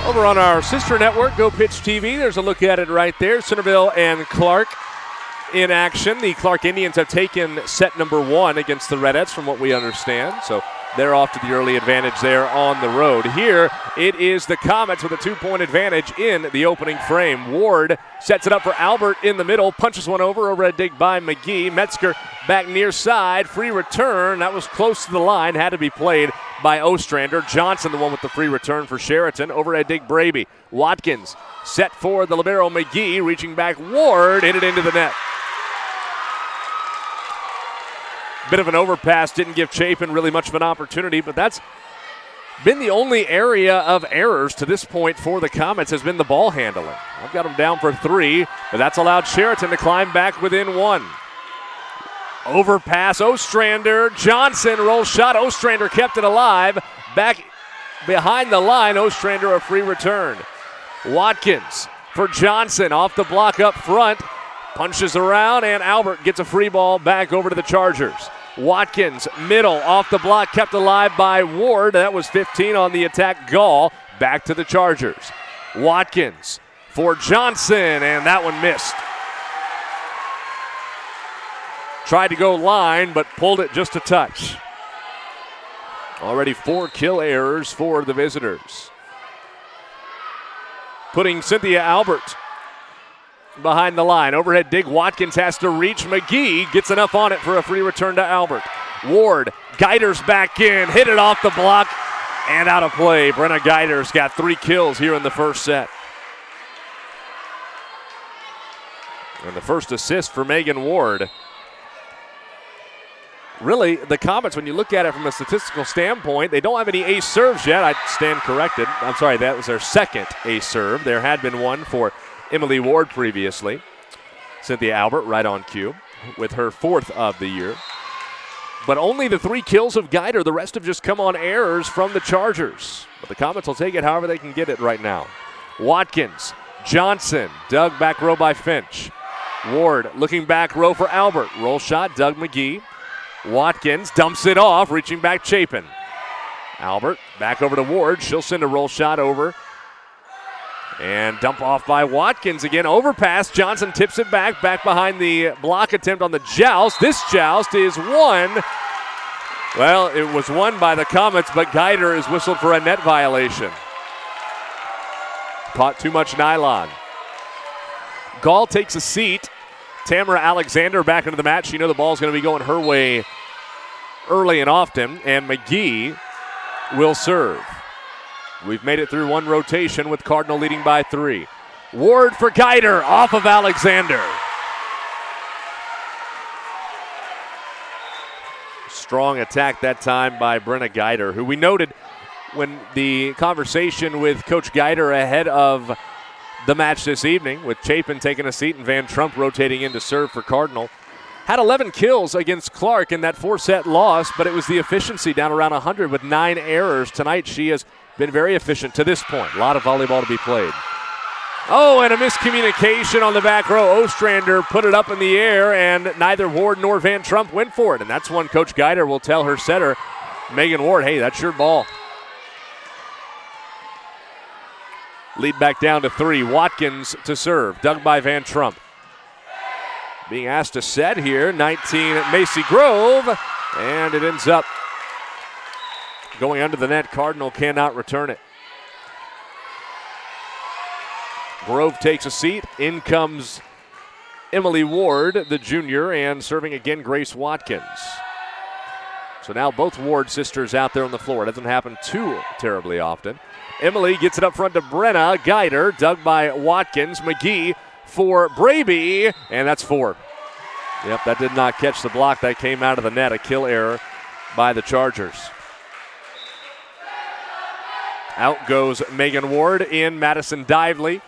Over on our sister network, Go Pitch TV, there's a look at it right there. Centerville and Clark in action. The Clark Indians have taken set number 1 against the Redettes from what we understand. So they're off to the early advantage there on the road. Here it is the Comets with a 2-point advantage in the opening frame. Ward sets it up for Albert in the middle, punches one over a dig by McGee. Metzger back near side, free return. That was close to the line, had to be played by Ostrander. Johnson, the one with the free return for Chariton. Overhead dig Braby. Watkins set for the libero McGee, reaching back. Ward hit it into the net. Bit of an overpass, didn't give Chapin really much of an opportunity, but that's been the only area of errors to this point for the Comets has been the ball handling. I've got them down for 3, but that's allowed Chariton to climb back within 1. Overpass, Ostrander, Johnson, roll shot, Ostrander kept it alive. Back behind the line, Ostrander a free return. Watkins for Johnson, off the block up front, punches around, and Albert gets a free ball back over to the Chargers. Watkins, middle, off the block, kept alive by Ward. That was 15 on the attack. Gall back to the Chargers. Watkins for Johnson, and that one missed. Tried to go line, but pulled it just a touch. Already 4 kill errors for the visitors. Putting Cynthia Albert behind the line. Overhead dig. Watkins has to reach. McGee gets enough on it for a free return to Albert. Ward, Geiter's back in, hit it off the block, and out of play. Brenna Geiter's got 3 kills here in the first set. And the first assist for Megan Ward. Really, the Comets, when you look at it from a statistical standpoint, they don't have any ace serves yet. I stand corrected. I'm sorry, that was their second ace serve. There had been one for Emily Ward previously. Cynthia Albert right on cue with her 4th of the year. But only the 3 kills of Geiter. The rest have just come on errors from the Chargers. But the Comets will take it however they can get it right now. Watkins, Johnson, dug back row by Finch. Ward looking back row for Albert. Roll shot, Doug McGee. Watkins dumps it off, reaching back Chapin. Albert back over to Ward. She'll send a roll shot over. And dump off by Watkins again. Overpass. Johnson tips it back behind the block attempt on the joust. This joust is won. Well, it was won by the Comets, but Geiter is whistled for a net violation. Caught too much nylon. Gall takes a seat. Tamara Alexander back into the match. You know the ball's going to be going her way early and often, and McGee will serve. We've made it through 1 rotation with Cardinal leading by 3. Ward for Geiter, off of Alexander. Strong attack that time by Brenna Geiter, who we noted when the conversation with Coach Geiter ahead of the match this evening, with Chapin taking a seat and Van Trump rotating in to serve for Cardinal. Had 11 kills against Clark in that 4-set loss, but it was the efficiency down around 100 with 9 errors. Tonight she has been very efficient to this point. A lot of volleyball to be played. Oh, and a miscommunication on the back row. Ostrander put it up in the air, and neither Ward nor Van Trump went for it. And that's when Coach Geiter will tell her setter, Megan Ward, hey, that's your ball. Lead back down to 3. Watkins to serve. Dug by Van Trump. Being asked to set here. 19 Macy Grove. And it ends up going under the net. Cardinal cannot return it. Grove takes a seat. In comes Emily Ward, the junior, and serving again Grace Watkins. So now both Ward sisters out there on the floor. It doesn't happen too terribly often. Emily gets it up front to Brenna. Geiter, dug by Watkins. McGee for Braby, and that's 4. Yep, that did not catch the block. That came out of the net. A kill error by the Chargers. Out goes Megan Ward in Madison Dively,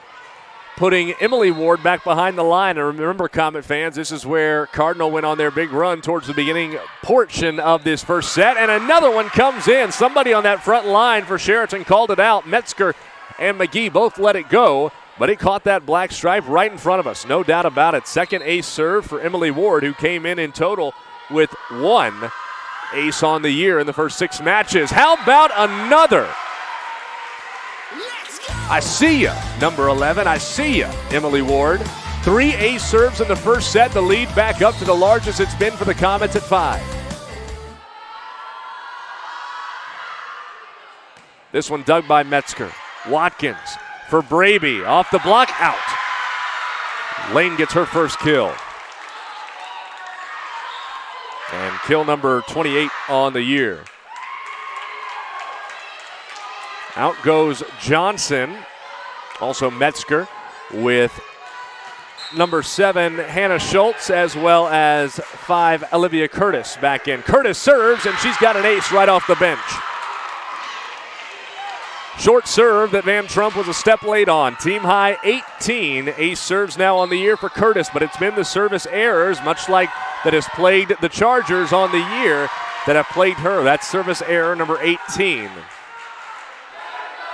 putting Emily Ward back behind the line. And remember, Comet fans, this is where Cardinal went on their big run towards the beginning portion of this first set. And another one comes in. Somebody on that front line for Chariton called it out. Metzger and McGee both let it go, but it caught that black stripe right in front of us. No doubt about it. Second ace serve for Emily Ward, who came in total with 1 ace on the year in the first 6 matches. How about another? I see ya, number 11. I see ya, Emily Ward. 3 ace serves in the first set. The lead back up to the largest it's been for the Comets at 5. This one dug by Metzger. Watkins for Braby. Off the block, out. Lane gets her first kill. And kill number 28 on the year. Out goes Johnson. Also Metzger with number 7, Hannah Schultz, as well as 5, Olivia Curtis back in. Curtis serves, and she's got an ace right off the bench. Short serve that Van Trump was a step late on. Team high 18 ace serves now on the year for Curtis, but it's been the service errors, much like that has plagued the Chargers on the year, that have plagued her. That's service error number 18.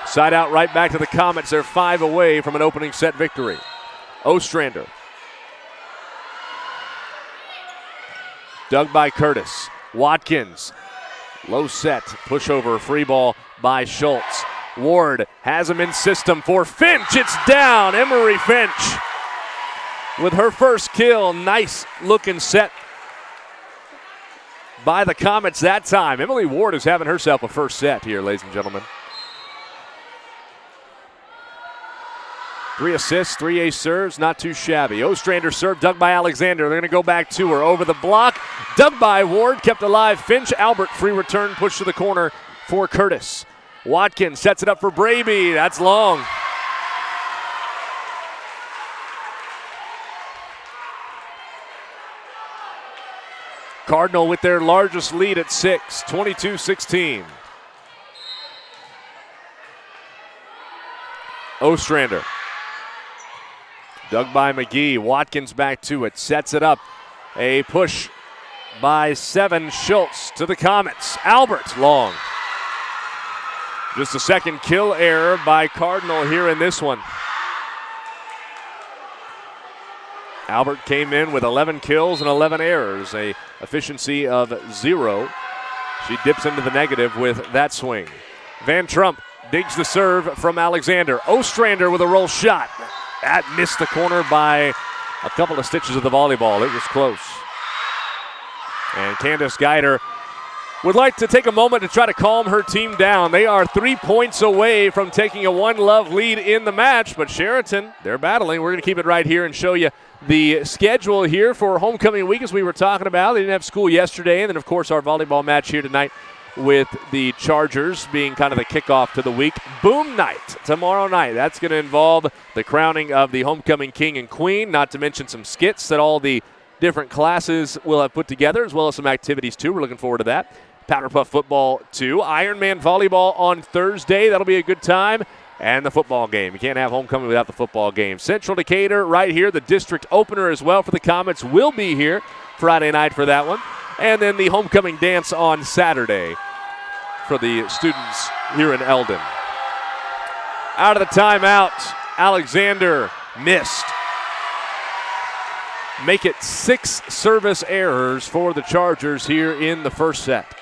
Side out right back to the Comets. They're 5 away from an opening set victory. Ostrander. Dug by Curtis. Watkins. Low set. Pushover. Free ball by Schultz. Ward has him in system for Finch. It's down. Emery Finch with her first kill. Nice looking set by the Comets that time. Emily Ward is having herself a first set here, ladies and gentlemen. 3 assists, 3 ace serves, not too shabby. Ostrander serve, dug by Alexander. They're going to go back to her. Over the block, dug by Ward, kept alive. Finch, Albert, free return, push to the corner for Curtis. Watkins sets it up for Braby. That's long. Cardinal with their largest lead at 6, 22-16. Ostrander. Dug by McGee. Watkins back to it. Sets it up. A push by 7. Schultz to the Comets. Albert long. Just a second kill error by Cardinal here in this one. Albert came in with 11 kills and 11 errors. A efficiency of 0. She dips into the negative with that swing. Van Trump digs the serve from Alexander. Ostrander with a roll shot. That missed the corner by a couple of stitches of the volleyball. It was close. And Candace Geider would like to take a moment to try to calm her team down. They are 3 points away from taking a 1-love lead in the match, but Chariton, they're battling. We're going to keep it right here and show you the schedule here for homecoming week, as we were talking about. They didn't have school yesterday, and then, of course, our volleyball match here tonight with the Chargers being kind of the kickoff to the week. Boom night tomorrow night. That's going to involve the crowning of the homecoming king and queen, not to mention some skits that all the different classes will have put together, as well as some activities, too. We're looking forward to that. Powder Puff football, too. Ironman volleyball on Thursday. That'll be a good time. And the football game. You can't have homecoming without the football game. Central Decatur right here. The district opener as well for the Comets will be here Friday night for that one. And then the homecoming dance on Saturday for the students here in Eldon. Out of the timeout, Alexander missed. Make it 6 service errors for the Chargers here in the first set.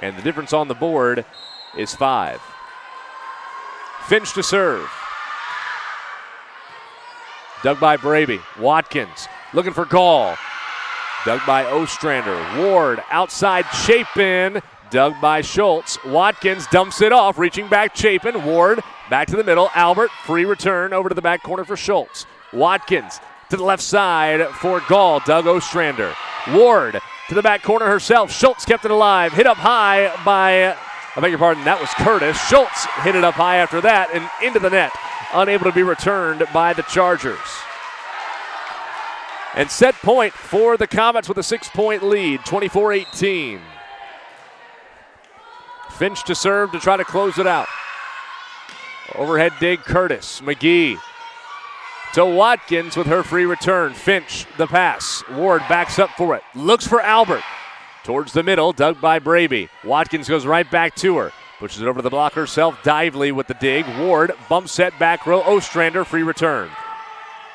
And the difference on the board is 5. Finch to serve. Dug by Braby. Watkins looking for Gall. Dug by Ostrander. Ward outside Chapin. Dug by Schultz. Watkins dumps it off, reaching back Chapin. Ward back to the middle. Albert, free return over to the back corner for Schultz. Watkins to the left side for Gall. Doug Ostrander. Ward to the back corner herself. Schultz kept it alive. Hit up high by, I beg your pardon, that was Curtis. Schultz hit it up high after that and into the net. Unable to be returned by the Chargers. And set point for the Comets with a 6-point lead, 24-18. Finch to serve to try to close it out. Overhead dig, Curtis. McGee to Watkins with her free return. Finch, the pass. Ward backs up for it. Looks for Albert. Towards the middle, dug by Braby. Watkins goes right back to her. Pushes it over the block herself. Dively with the dig. Ward, bump set back row. Ostrander, free return.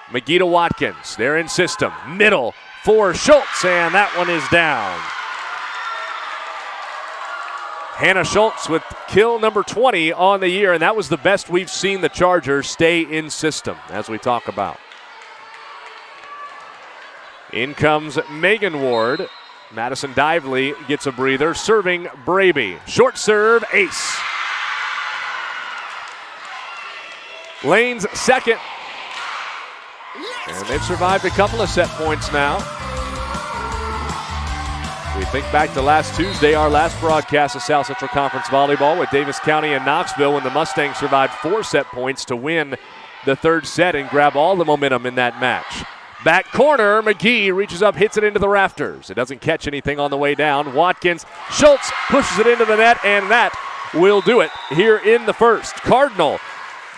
McGee to Watkins. They're in system. Middle for Schultz, and that one is down. Hannah Schultz with kill number 20 on the year, and that was the best we've seen the Chargers stay in system, as we talk about. In comes Megan Ward. Madison Dively gets a breather, serving Braby. Short serve, ace. Lane's second. And they've survived a couple of set points now. We think back to last Tuesday, our last broadcast of South Central Conference Volleyball with Davis County and Knoxville, when the Mustangs survived 4 set points to win the third set and grab all the momentum in that match. Back corner, McGee reaches up, hits it into the rafters. It doesn't catch anything on the way down. Watkins, Schultz pushes it into the net, and that will do it here in the first. Cardinal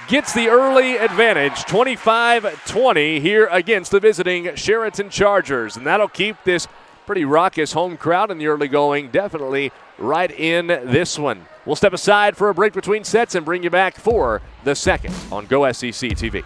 gets the early advantage, 25-20 here against the visiting Chariton Chargers, and that'll keep this pretty raucous home crowd in the early going definitely right in this one. We'll step aside for a break between sets and bring you back for the second on Go SEC TV.